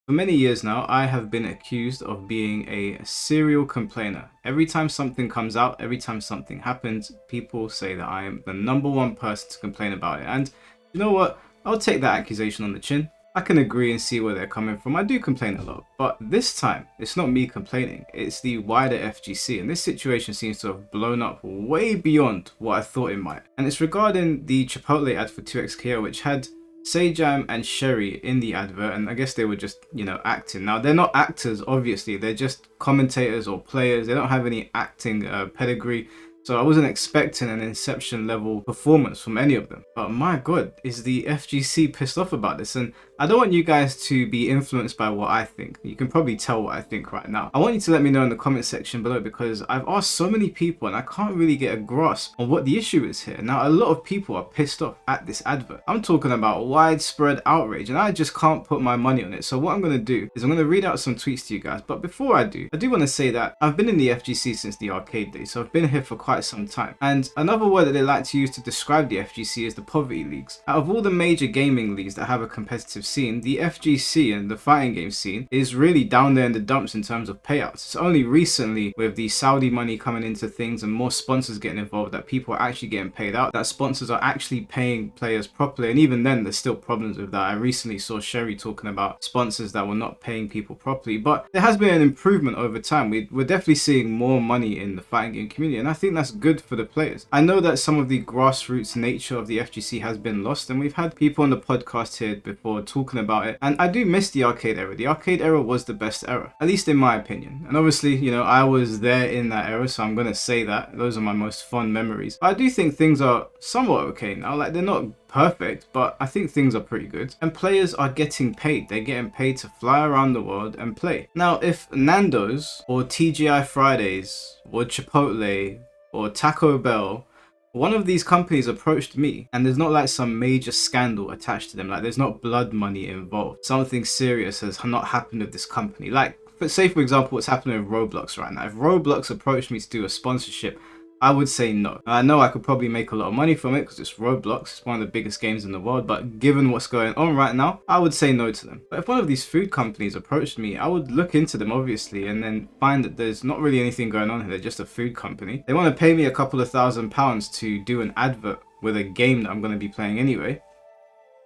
For many years now, I have been accused of being a serial complainer. Every time something comes out, every time something happens, people say that I am the #1 person to complain about it. And you know what? I'll take that accusation on the chin. I can agree and see where they're coming from. I do complain a lot, but this time it's not me complaining, it's the wider FGC, and this situation seems to have blown up way beyond what I thought it might. And it's regarding the Chipotle ad for 2xKO, which had Sajam and Sherry in the advert, and I guess they were just, acting. Now, they're not actors, obviously, they're just commentators or players. They don't have any acting pedigree. So I wasn't expecting an Inception level performance from any of them. But my god, is the FGC pissed off about this? And I don't want you guys to be influenced by what I think. You can probably tell what I think right now. I want you to let me know in the comment section below, because I've asked so many people and I can't really get a grasp on what the issue is here. Now, a lot of people are pissed off at this advert. I'm talking about widespread outrage and I just can't put my money on it. So what I'm going to do is I'm going to read out some tweets to you guys. But before I do want to say that I've been in the FGC since the arcade days. So I've been here for quite some time. And another word that they like to use to describe the FGC is the poverty leagues. Out of all the major gaming leagues that have a competitive scene, the FGC and the fighting game scene is really down there in the dumps in terms of payouts. It's only recently, with the Saudi money coming into things and more sponsors getting involved, that people are actually getting paid out, that sponsors are actually paying players properly. And even then, there's still problems with that. I recently saw Sherry talking about sponsors that were not paying people properly, but there has been an improvement over time. We're definitely seeing more money in the fighting game community, and I think that's good for the players. I know that some of the grassroots nature of the FGC has been lost, and we've had people on the podcast here before talking about it, and I do miss the arcade era. The arcade era was the best era, at least in my opinion. And obviously, I was there in that era, so I'm gonna say that those are my most fond memories. But I do think things are somewhat okay now. Like, they're not perfect, but I think things are pretty good, and players are getting paid. They're getting paid to fly around the world and play. Now, if Nando's or TGI Fridays or Chipotle or Taco Bell, one of these companies approached me, and there's not like some major scandal attached to them, like there's not blood money involved, something serious has not happened with this company, like say for example what's happening with Roblox right now. If Roblox approached me to do a sponsorship, I would say no. I know I could probably make a lot of money from it because it's Roblox, it's one of the biggest games in the world, but given what's going on right now, I would say no to them. But if one of these food companies approached me, I would look into them obviously, and then find that there's not really anything going on here. They're just a food company. They want to pay me a couple of £1,000s to do an advert with a game that I'm going to be playing anyway.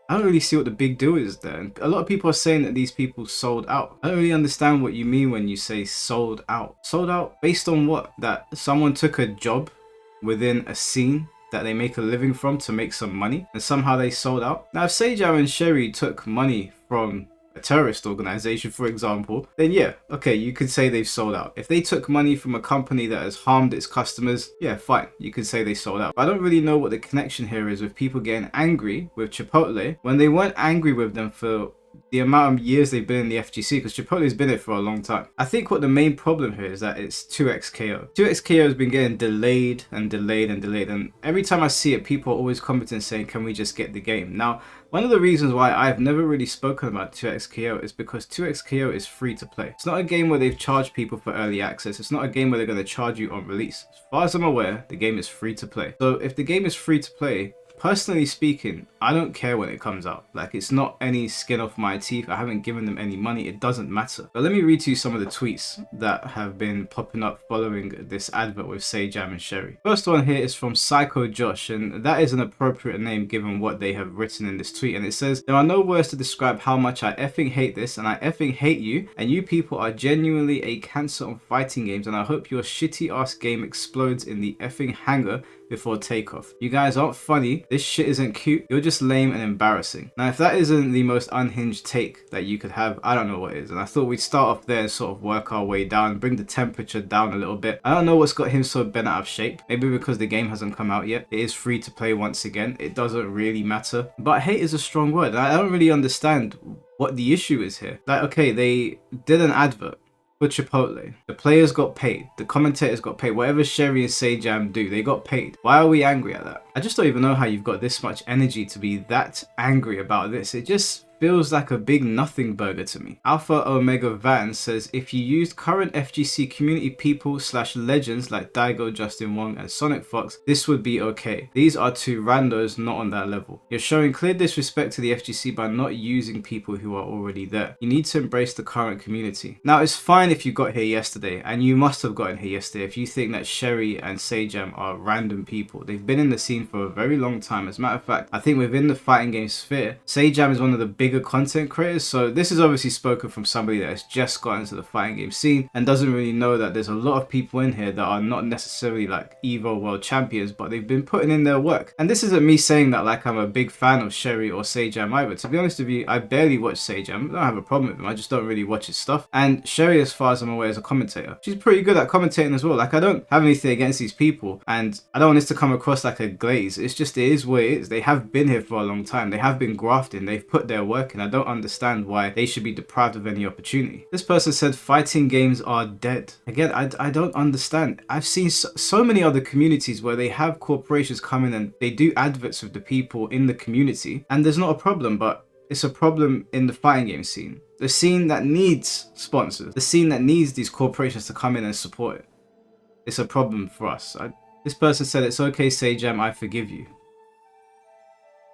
I don't really see what the big deal is there. And a lot of people are saying that these people sold out. I don't really understand what you mean when you say sold out. Sold out based on what? That someone took a job within a scene that they make a living from to make some money, and somehow they sold out? Now, if Sajam and Sherry took money from a terrorist organization, for example, then yeah, okay, you could say they've sold out. If they took money from a company that has harmed its customers, yeah, fine, you could say they sold out. But I don't really know what the connection here is with people getting angry with Chipotle when they weren't angry with them for the amount of years they've been in the FGC, because Chipotle's been it for a long time. I think what the main problem here is that it's 2xKO. 2xKO has been getting delayed and delayed and delayed, and every time I see it, people are always commenting saying, can we just get the game? Now, one of the reasons why I've never really spoken about 2xKO is because 2xKO is free to play. It's not a game where they've charged people for early access. It's not a game where they're going to charge you on release. As far as I'm aware, the game is free to play. So if the game is free to play, personally speaking, I don't care when it comes out. Like, it's not any skin off my teeth. I haven't given them any money. It doesn't matter. But let me read to you some of the tweets that have been popping up following this advert with Sajam and Sherry. First one here is from PsychoJosh, and that is an appropriate name given what they have written in this tweet. And it says, there are no words to describe how much I effing hate this, and I effing hate you, and you people are genuinely a cancer on fighting games, and I hope your shitty ass game explodes in the effing hangar before takeoff. You guys aren't funny. This shit isn't cute. You're just lame and embarrassing. Now, if that isn't the most unhinged take that you could have, I don't know what is. And I thought we'd start off there and sort of work our way down, bring the temperature down a little bit. I don't know what's got him so bent out of shape. Maybe because the game hasn't come out yet. It is free to play once again. It doesn't really matter. But hate is a strong word. I don't really understand what the issue is here. Like, okay, they did an advert for Chipotle. The players got paid. The commentators got paid. Whatever Sherry and Sajam do, they got paid. Why are we angry at that? I just don't even know how you've got this much energy to be that angry about this. It just feels like a big nothing burger to me. Alpha Omega Van says, if you used current FGC community people / legends like Daigo, Justin Wong and Sonic Fox, this would be okay. These are two randos not on that level. You're showing clear disrespect to the FGC by not using people who are already there. You need to embrace the current community. Now it's fine if you got here yesterday, and you must have gotten here yesterday if you think that Sherry and Sajam are random people. They've been in the scene for a very long time. As a matter of fact, I think within the fighting game sphere, Sajam is one of the bigger content creators, so this is obviously spoken from somebody that has just got into the fighting game scene and doesn't really know that there's a lot of people in here that are not necessarily like Evo world champions, but they've been putting in their work. And this isn't me saying that like I'm a big fan of Sherry or Sajam either. To be honest with you, I barely watch Sajam. I don't have a problem with him, I just don't really watch his stuff. And Sherry, as far as I'm aware, is a commentator. She's pretty good at commentating as well. Like, I don't have anything against these people, and I don't want this to come across like a glaze. It's just, it is what it is. They have been here for a long time. They have been grafting. They've put their work in. I don't understand why they should be deprived of any opportunity. This person said fighting games are dead. Again, I don't understand. I've seen so many other communities where they have corporations come in and they do adverts with the people in the community, and there's not a problem, but it's a problem in the fighting game scene. The scene that needs sponsors. The scene that needs these corporations to come in and support it. It's a problem for us. This person said, it's okay, Sajam, I forgive you.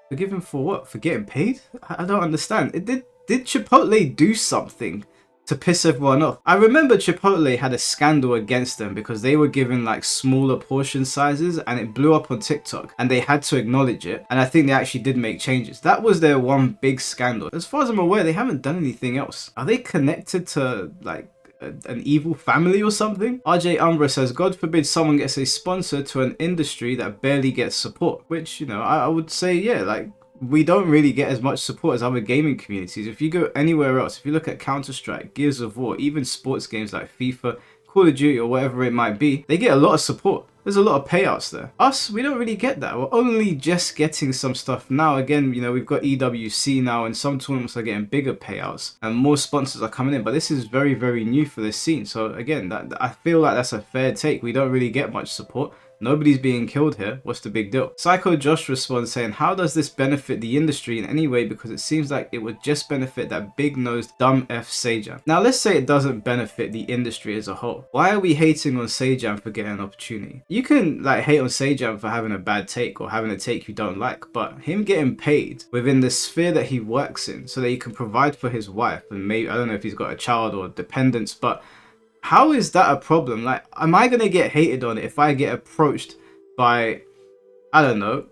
Forgive him for what? For getting paid? I don't understand. Did Chipotle do something to piss everyone off? I remember Chipotle had a scandal against them because they were given like smaller portion sizes, and it blew up on TikTok and they had to acknowledge it, and I think they actually did make changes. That was their one big scandal. As far as I'm aware, they haven't done anything else. Are they connected to like an evil family or something? RJ Umbra says, God forbid someone gets a sponsor to an industry that barely gets support. Which, you know, I would say, yeah, like, we don't really get as much support as other gaming communities. If you go anywhere else, if you look at Counter-Strike, Gears of War, even sports games like FIFA, Call of Duty, or whatever it might be, they get a lot of support. There's a lot of payouts there. Us, we don't really get that. We're only just getting some stuff now. Again, you know, we've got EWC now, and some tournaments are getting bigger payouts and more sponsors are coming in, but this is very, very new for this scene. So again, I feel like that's a fair take. We don't really get much support. Nobody's being killed here. What's the big deal? PsychoJosh responds saying, how does this benefit the industry in any way? Because it seems like it would just benefit that big-nosed dumb F Sajam. Now let's say it doesn't benefit the industry as a whole. Why are we hating on Sajam for getting an opportunity? You can like hate on Sajam for having a bad take or having a take you don't like, but him getting paid within the sphere that he works in so that he can provide for his wife, and maybe, I don't know if he's got a child or dependents, but how is that a problem? Like, am I going to get hated on it if I get approached by, I don't know,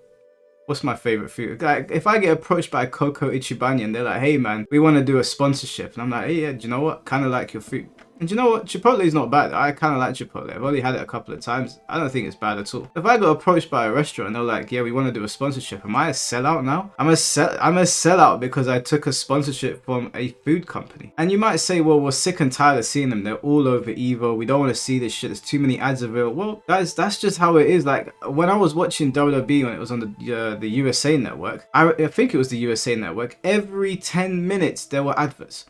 what's my favorite food? Like, if I get approached by Coco Ichibani and they're like, hey man, we want to do a sponsorship. And I'm like, hey, yeah, do you know what? Kind of like your food. And you know what? Chipotle is not bad. I kind of like Chipotle. I've only had it a couple of times. I don't think it's bad at all. If I got approached by a restaurant and they're like, yeah, we want to do a sponsorship, am I a sellout now? I'm a sellout because I took a sponsorship from a food company. And you might say, well, we're sick and tired of seeing them. They're all over Evo. We don't want to see this shit. There's too many ads available. Well, guys, that's just how it is. Like, when I was watching WWE when it was on the USA Network, I think it was the USA Network, every 10 minutes there were adverts.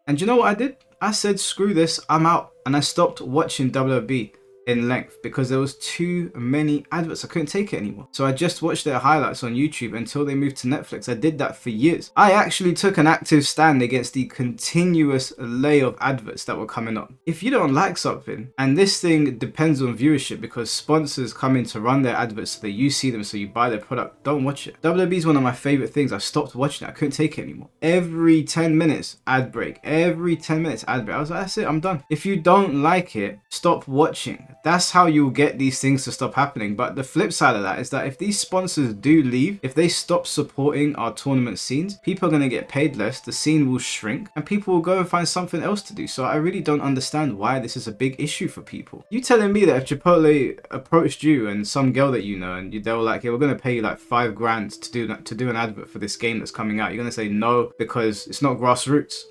And you know what I did? I said, screw this, I'm out. And I stopped watching WWE in length because there was too many adverts. I couldn't take it anymore. So I just watched their highlights on YouTube until they moved to Netflix. I did that for years. I actually took an active stand against the continuous layer of adverts that were coming up. If you don't like something, and this thing depends on viewership because sponsors come in to run their adverts so that you see them, so you buy their product, don't watch it. WWE is one of my favorite things. I stopped watching it. I couldn't take it anymore. Every 10 minutes ad break. Every 10 minutes ad break. I was like, that's it, I'm done. If you don't like it, stop watching. That's how you'll get these things to stop happening. But the flip side of that is that if these sponsors do leave, if they stop supporting our tournament scenes, people are going to get paid less, the scene will shrink, and people will go and find something else to do. So I really don't understand why this is a big issue for people. You telling me that if Chipotle approached you and some girl that you know, and they were like, yeah, we're going to pay you like $5,000 to do an advert for this game that's coming out, you're going to say no because it's not grassroots?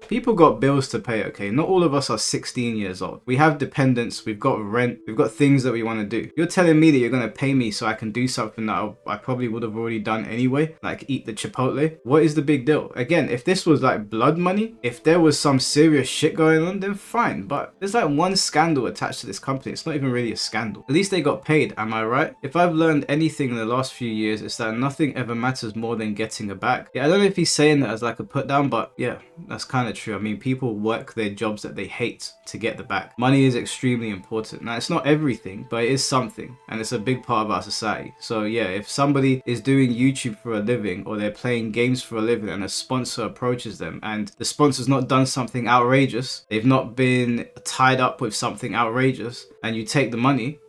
People got bills to pay, okay? Not all of us are 16 years old. We have dependents, we've got rent, we've got things that we want to do. You're telling me that you're going to pay me so I can do something that I probably would have already done anyway, like eat the Chipotle? What is the big deal? Again, if this was like blood money, if there was some serious shit going on, then fine. But there's like one scandal attached to this company. It's not even really a scandal. At least they got paid, am I right? If I've learned anything in the last few years, it's that nothing ever matters more than getting a bag. Yeah, I don't know if he's saying that as like a put down, but yeah, that's kind of true. I mean, people work their jobs that they hate to get the bag. Money is extremely important. Now, it's not everything, but it is something, and it's a big part of our society. So yeah, if somebody is doing YouTube for a living, or they're playing games for a living, and a sponsor approaches them, and the sponsor's not done something outrageous, they've not been tied up with something outrageous, and you take the money,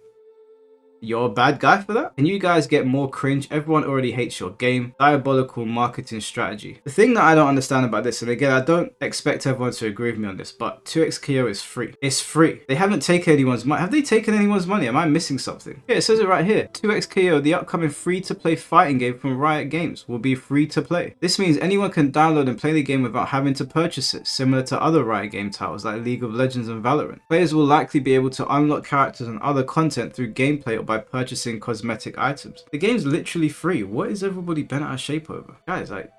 you're a bad guy for that? Can you guys get more cringe? Everyone already hates your game. Diabolical marketing strategy. The thing that I don't understand about this, and again, I don't expect everyone to agree with me on this, but 2xKO is free. It's free. They haven't taken anyone's money. Have they taken anyone's money? Am I missing something? Yeah, it says it right here. 2xKO, the upcoming free-to-play fighting game from Riot Games, will be free to play. This means anyone can download and play the game without having to purchase it, similar to other Riot Game titles like League of Legends and Valorant. Players will likely be able to unlock characters and other content through gameplay or by purchasing cosmetic items. The game's literally free. What is everybody bent out of shape over? Guys, like,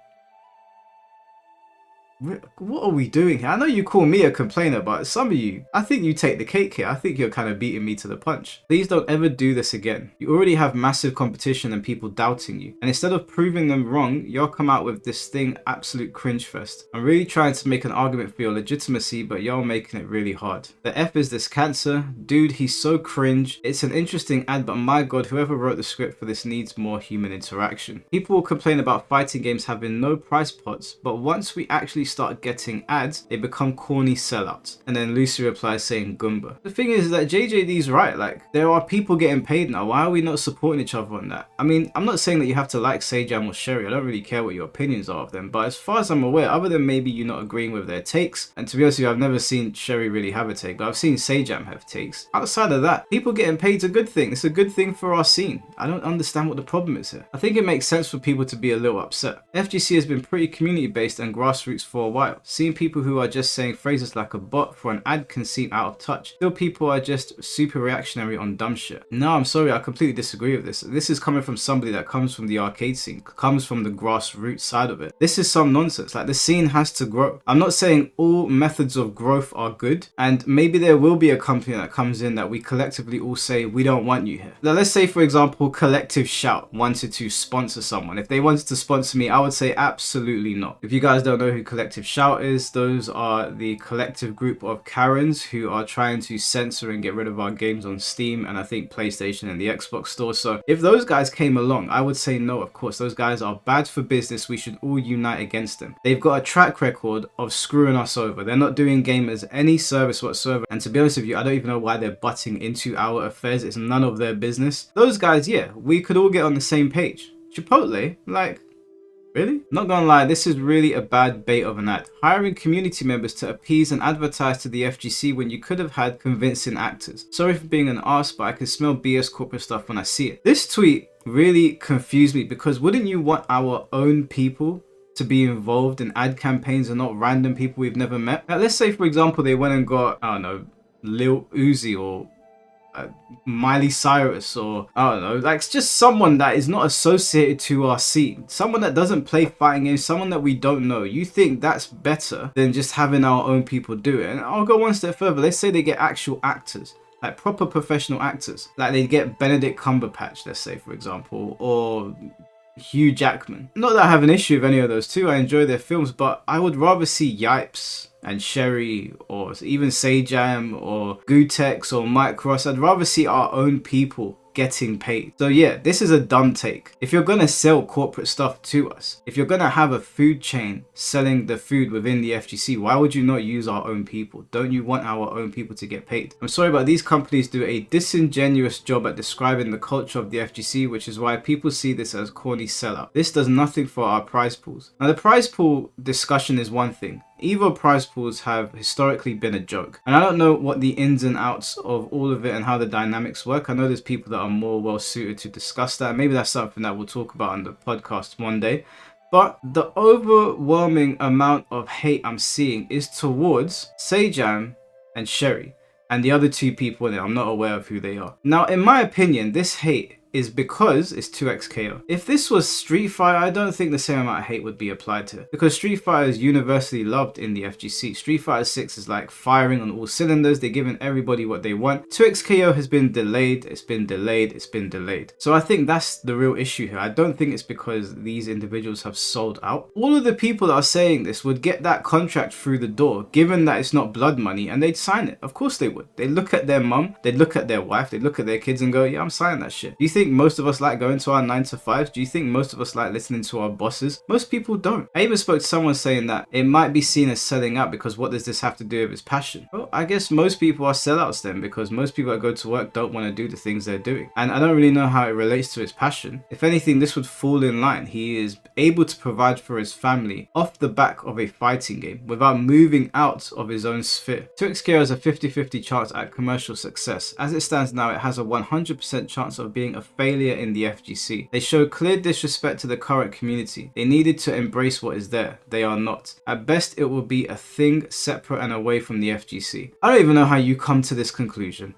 what are we doing here? I know you call me a complainer, but some of you, I think you take the cake here. I think you're kind of beating me to the punch. Please don't ever do this again. You already have massive competition and people doubting you. And instead of proving them wrong, you'll come out with this thing absolute cringe fest. I'm really trying to make an argument for your legitimacy, but you're making it really hard. The F is this cancer. Dude, he's so cringe. It's an interesting ad, but my god, whoever wrote the script for this needs more human interaction. People will complain about fighting games having no price pots, but once we actually start getting ads, they become corny sellouts. And then Lucy replies saying Goomba. The thing is that JJD's right, like, there are people getting paid now. Why are we not supporting each other on that? I mean, I'm not saying that you have to like Sajam or Sherry. I don't really care what your opinions are of them, but as far as I'm aware, other than maybe you not agreeing with their takes, and to be honest with you, I've never seen Sherry really have a take, but I've seen Sajam have takes. Outside of that, people getting paid is a good thing. It's a good thing for our scene. I don't understand what the problem is here. I think it makes sense for people to be a little upset. FGC has been pretty community based and grassroots for a while. Seeing people who are just saying phrases like a bot for an ad can seem out of touch. Still, people are just super reactionary on dumb shit. No, I'm sorry, I completely disagree with this. This is coming from somebody that comes from the arcade scene, comes from the grassroots side of it. This is some nonsense. Like, the scene has to grow. I'm not saying all methods of growth are good, and maybe there will be a company that comes in that we collectively all say, we don't want you here. Now, let's say, for example, Collective Shout wanted to sponsor someone. If they wanted to sponsor me, I would say absolutely not. If you guys don't know who Collective Shout is, those are the collective group of Karens who are trying to censor and get rid of our games on Steam and I think PlayStation and the Xbox store. So if those guys came along, I would say no, of course. Those guys are bad for business. We should all unite against them. They've got a track record of screwing us over. They're not doing gamers any service whatsoever. And to be honest with you, I don't even know why they're butting into our affairs. It's none of their business. Those guys, yeah, we could all get on the same page. Chipotle, like, really? Not gonna lie, this is really a bad bait of an ad. Hiring community members to appease and advertise to the FGC when you could have had convincing actors. Sorry for being an arse, but I can smell BS corporate stuff when I see it. This tweet really confused me because wouldn't you want our own people to be involved in ad campaigns and not random people we've never met? Now, let's say, for example, they went and got, I don't know, Lil Uzi or Miley Cyrus, or I don't know, like just someone that is not associated to our scene, someone that doesn't play fighting games, someone that we don't know. You think that's better than just having our own people do it? And I'll go one step further. Let's say they get actual actors, like proper professional actors, like they get Benedict Cumberbatch, let's say, for example, or Hugh Jackman. Not that I have an issue with any of those two, I enjoy their films, but I would rather see Yipes and Sherry or even Sajam or Gutex or Mike Ross. I'd rather see our own people getting paid. So yeah, this is a dumb take. If you're gonna sell corporate stuff to us, if you're gonna have a food chain selling the food within the FGC, why would you not use our own people? Don't you want our own people to get paid? I'm sorry, but these companies do a disingenuous job at describing the culture of the FGC, which is why people see this as corny sellout. This does nothing for our prize pools. Now, the prize pool discussion is one thing. Evo prize pools have historically been a joke, and I don't know what the ins and outs of all of it and how the dynamics work. I know there's people that are more well suited to discuss that. Maybe that's something that we'll talk about on the podcast one day. But the overwhelming amount of hate I'm seeing is towards Sejam and Sherry, and the other two people that I'm not aware of who they are. Now, in my opinion, this hate is because it's 2xKO. If this was Street Fighter, I don't think the same amount of hate would be applied to it, because Street Fighter is universally loved in the FGC. Street Fighter 6 is like firing on all cylinders. They're giving everybody what they want. 2xKO has been delayed, it's been delayed, it's been delayed. So I think that's the real issue here. I don't think it's because these individuals have sold out. All of the people that are saying this would get that contract through the door, given that it's not blood money, and they'd sign it. Of course they would. They'd look at their mum, they'd look at their wife, they'd look at their kids and go, yeah, I'm signing that shit. Do you think most of us like going to our 9 to 5s? Do you think most of us like listening to our bosses? Most people don't. I even spoke to someone saying that it might be seen as selling out because what does this have to do with his passion? Well, I guess most people are sellouts then, because most people that go to work don't want to do the things they're doing. And I don't really know how it relates to his passion. If anything, this would fall in line. He is able to provide for his family off the back of a fighting game without moving out of his own sphere. 2xKO has a 50-50 chance at commercial success. As it stands now, it has a 100% chance of being a failure in the FGC. They show clear disrespect to the current community. They needed to embrace what is there. They are not. At best, it will be a thing separate and away from the FGC. I don't even know how you come to this conclusion.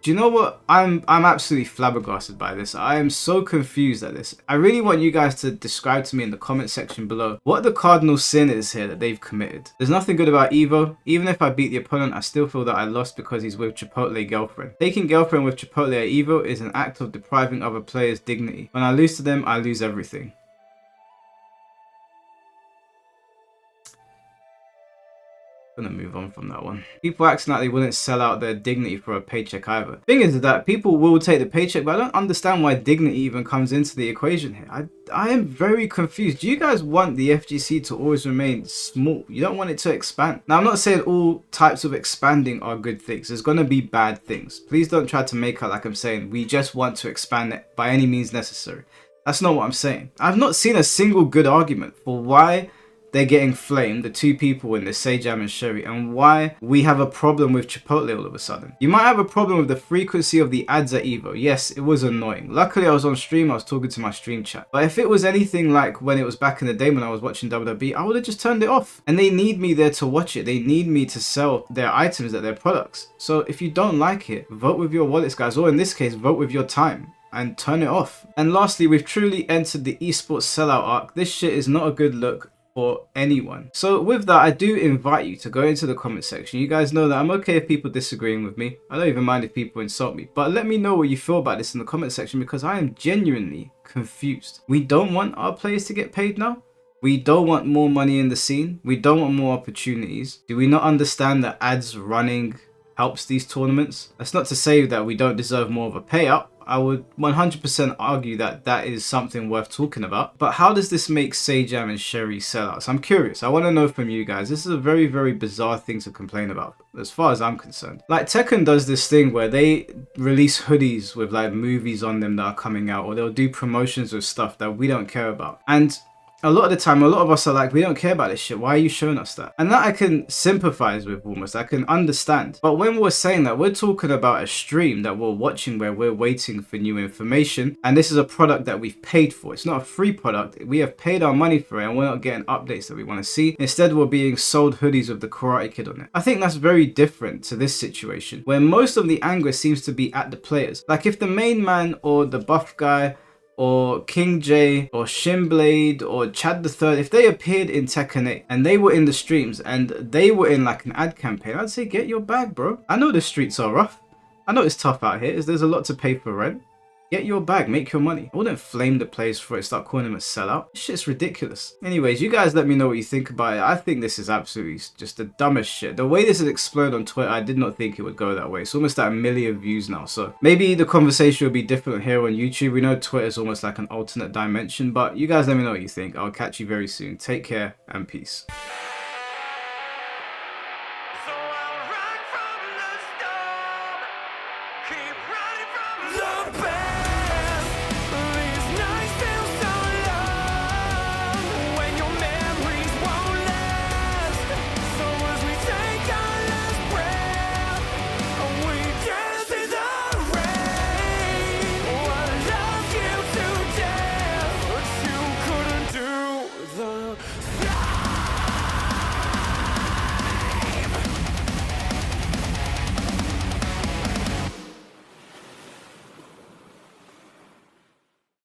Do you know what? I'm absolutely flabbergasted by this. I am so confused at this. I really want you guys to describe to me in the comment section below what the cardinal sin is here that they've committed. There's nothing good about Evo. Even if I beat the opponent, I still feel that I lost because he's with Chipotle girlfriend. Taking girlfriend with Chipotle at Evo is an act of depriving other players' dignity. When I lose to them, I lose everything. Gonna move on from that one. People acting like they wouldn't sell out their dignity for a paycheck either. Thing is that people will take the paycheck, but I don't understand why dignity even comes into the equation here. I am very confused. Do you guys want the FGC to always remain small? You don't want it to expand. Now, I'm not saying all types of expanding are good things. There's gonna be bad things. Please don't try to make out like I'm saying we just want to expand it by any means necessary. That's not what I'm saying. I've not seen a single good argument for why they're getting flamed, the two people in this, Sejam and Sherry, and why we have a problem with Chipotle all of a sudden. You might have a problem with the frequency of the ads at Evo. Yes, it was annoying. Luckily, I was on stream, I was talking to my stream chat. But if it was anything like when it was back in the day when I was watching WWE, I would have just turned it off. And they need me there to watch it. They need me to sell their items, their products. So if you don't like it, vote with your wallets, guys, or in this case, vote with your time and turn it off. And lastly, we've truly entered the esports sellout arc. This shit is not a good look for anyone. So with that, I do invite you to go into the comment section. You guys know that I'm okay if people disagreeing with me. I don't even mind if people insult me, but let me know what you feel about this in the comment section, because I am genuinely confused. We don't want our players to get paid now. We don't want more money in the scene. We don't want more opportunities. Do we not understand that ads running helps these tournaments? That's not to say that we don't deserve more of a payout. I would 100% argue that that is something worth talking about. But how does this make Sejam and Sherry sellouts? I'm curious. I want to know from you guys. This is a very, very bizarre thing to complain about, as far as I'm concerned. Like, Tekken does this thing where they release hoodies with like movies on them that are coming out, or they'll do promotions with stuff that we don't care about. And a lot of the time, a lot of us are like, we don't care about this shit. Why are you showing us that? And that I can sympathize with almost. I can understand. But when we're saying that, we're talking about a stream that we're watching where we're waiting for new information. And this is a product that we've paid for. It's not a free product. We have paid our money for it and we're not getting updates that we want to see. Instead, we're being sold hoodies with the Karate Kid on it. I think that's very different to this situation, where most of the anger seems to be at the players. Like, if the main man or the buff guy or King J or Shinblade or Chad the Third, if they appeared in Tekken 8 and they were in the streams and they were in like an ad campaign, I'd say get your bag, bro. I know the streets are rough. I know it's tough out here. There's a lot to pay for rent. Get your bag, make your money. I wouldn't flame the players for it, start calling them a sellout. This shit's ridiculous. Anyways, you guys let me know what you think about it. I think this is absolutely just the dumbest shit. The way this has exploded on Twitter, I did not think it would go that way. It's almost at 1 million views now. So maybe the conversation will be different here on YouTube. We know Twitter is almost like an alternate dimension, but you guys let me know what you think. I'll catch you very soon. Take care and peace.